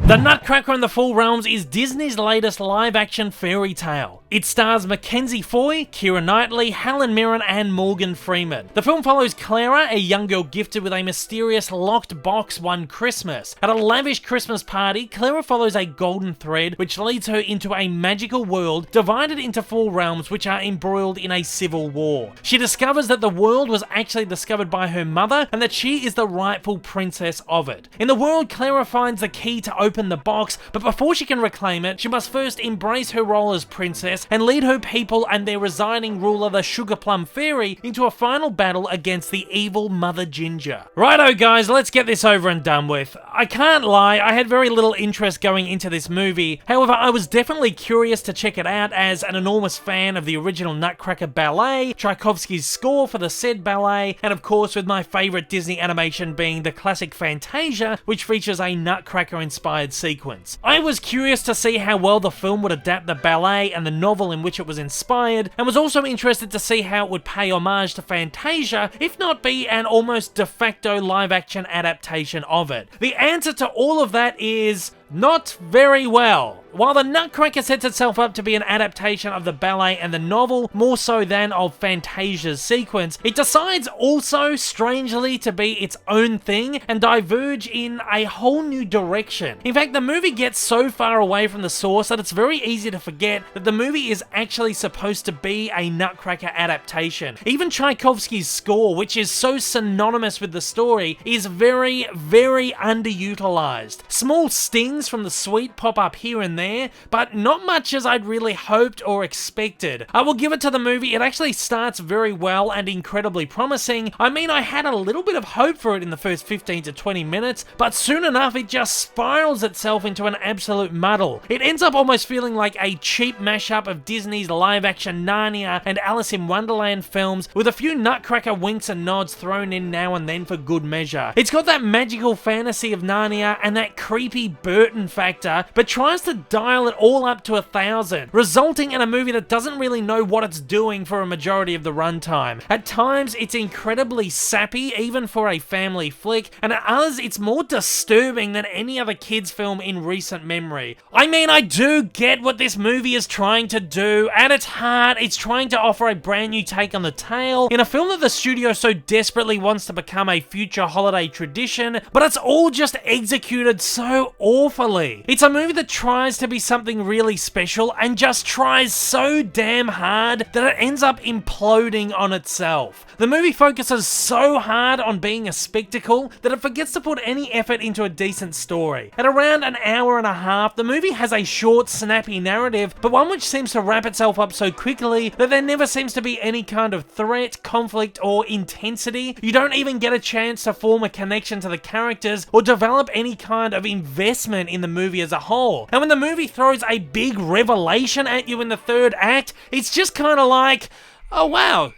The Nutcracker and the Four Realms is Disney's latest live-action fairy tale. It stars Mackenzie Foy, Keira Knightley, Helen Mirren and Morgan Freeman. The film follows Clara, a young girl gifted with a mysterious locked box one Christmas. At a lavish Christmas party, Clara follows a golden thread which leads her into a magical world divided into four realms which are embroiled in a civil war. She discovers that the world was actually discovered by her mother and that she is the rightful princess of it. In the world, Clara finds the key to open the box, but before she can reclaim it, she must first embrace her role as princess and lead her people and their resigning ruler, the Sugar Plum Fairy, into a final battle against the evil Mother Ginger. Righto guys, let's get this over and done with. I can't lie, I had very little interest going into this movie. However, I was definitely curious to check it out as an enormous fan of the original Nutcracker ballet, Tchaikovsky's score for the said ballet, and of course with my favourite Disney animation being the classic Fantasia, which features a Nutcracker-inspired sequence. I was curious to see how well the film would adapt the ballet and the novel in which it was inspired, and was also interested to see how it would pay homage to Fantasia, if not be an almost de facto live-action adaptation of it. The answer to all of that is not very well. While the Nutcracker sets itself up to be an adaptation of the ballet and the novel, more so than of Fantasia's sequence, it decides also, strangely, to be its own thing and diverge in a whole new direction. In fact, the movie gets so far away from the source that it's very easy to forget that the movie is actually supposed to be a Nutcracker adaptation. Even Tchaikovsky's score, which is so synonymous with the story, is very, very underutilized. Small stings from the suite pop up here and there, but not much as I'd really hoped or expected. I will give it to the movie, it actually starts very well and incredibly promising. I mean, I had a little bit of hope for it in the first 15 to 20 minutes, but soon enough it just spirals itself into an absolute muddle. It ends up almost feeling like a cheap mashup of Disney's live-action Narnia and Alice in Wonderland films, with a few Nutcracker winks and nods thrown in now and then for good measure. It's got that magical fantasy of Narnia and that creepy Burton factor, but tries to dial it all up to 1,000, resulting in a movie that doesn't really know what it's doing for a majority of the runtime. At times, it's incredibly sappy, even for a family flick, and at others, it's more disturbing than any other kids' film in recent memory. I mean, I do get what this movie is trying to do. At its heart, it's trying to offer a brand new take on the tale, in a film that the studio so desperately wants to become a future holiday tradition, but it's all just executed so awfully. It's a movie that tries to be something really special and just tries so damn hard that it ends up imploding on itself. The movie focuses so hard on being a spectacle that it forgets to put any effort into a decent story. At around an hour and a half, the movie has a short, snappy narrative, but one which seems to wrap itself up so quickly that there never seems to be any kind of threat, conflict, or intensity. You don't even get a chance to form a connection to the characters or develop any kind of investment in the movie as a whole. And when the movie throws a big revelation at you in the third act, it's just kind of like, oh wow,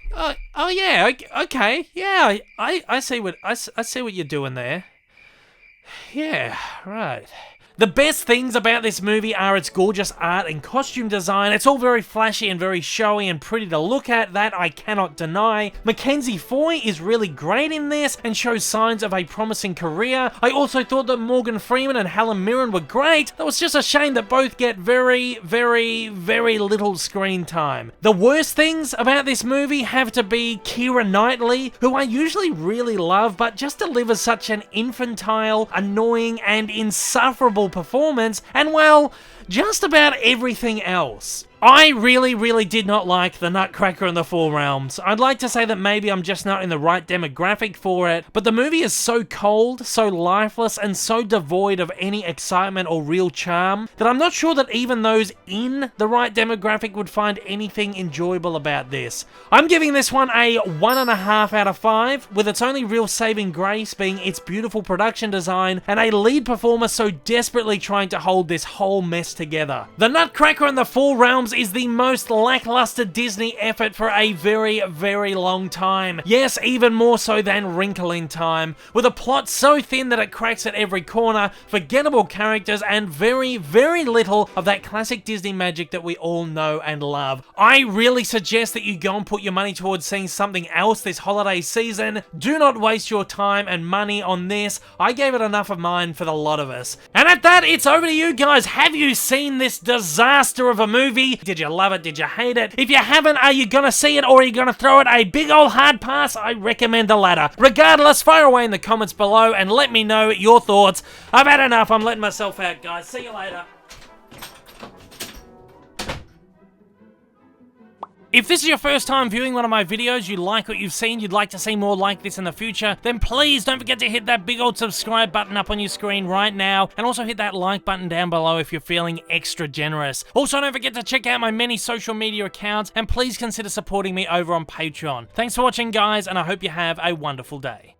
oh yeah, okay, yeah, I see what you're doing there. Yeah, right. The best things about this movie are its gorgeous art and costume design. It's all very flashy and very showy and pretty to look at, that I cannot deny. Mackenzie Foy is really great in this and shows signs of a promising career. I also thought that Morgan Freeman and Helen Mirren were great. It was just a shame that both get very, very, very little screen time. The worst things about this movie have to be Keira Knightley, who I usually really love, but just delivers such an infantile, annoying, and insufferable performance, and well, just about everything else. I really did not like The Nutcracker and the Four Realms. I'd like to say that maybe I'm just not in the right demographic for it, but the movie is so cold, so lifeless, and so devoid of any excitement or real charm that I'm not sure that even those in the right demographic would find anything enjoyable about this. I'm giving this one a 1.5 out of 5, with its only real saving grace being its beautiful production design and a lead performer so desperately trying to hold this whole mess together. The Nutcracker and the Four Realms REALMS is the most lackluster Disney effort for a very, very long time. Yes, even more so than Wrinkle in Time, with a plot so thin that it cracks at every corner, forgettable characters, and very, very little of that classic Disney magic that we all know and love. I really suggest that you go and put your money towards seeing something else this holiday season. Do not waste your time and money on this. I gave it enough of mine for the lot of us. And at that, it's over to you guys. Have you seen this disaster of a movie? Did you love it? Did you hate it? If you haven't, are you gonna see it, or are you gonna throw it a big old hard pass? I recommend the latter. Regardless, fire away in the comments below and let me know your thoughts. I've had enough. I'm letting myself out, guys. See you later. If this is your first time viewing one of my videos, you like what you've seen, you'd like to see more like this in the future, then please don't forget to hit that big old subscribe button up on your screen right now, and also hit that like button down below if you're feeling extra generous. Also, don't forget to check out my many social media accounts, and please consider supporting me over on Patreon. Thanks for watching, guys, and I hope you have a wonderful day.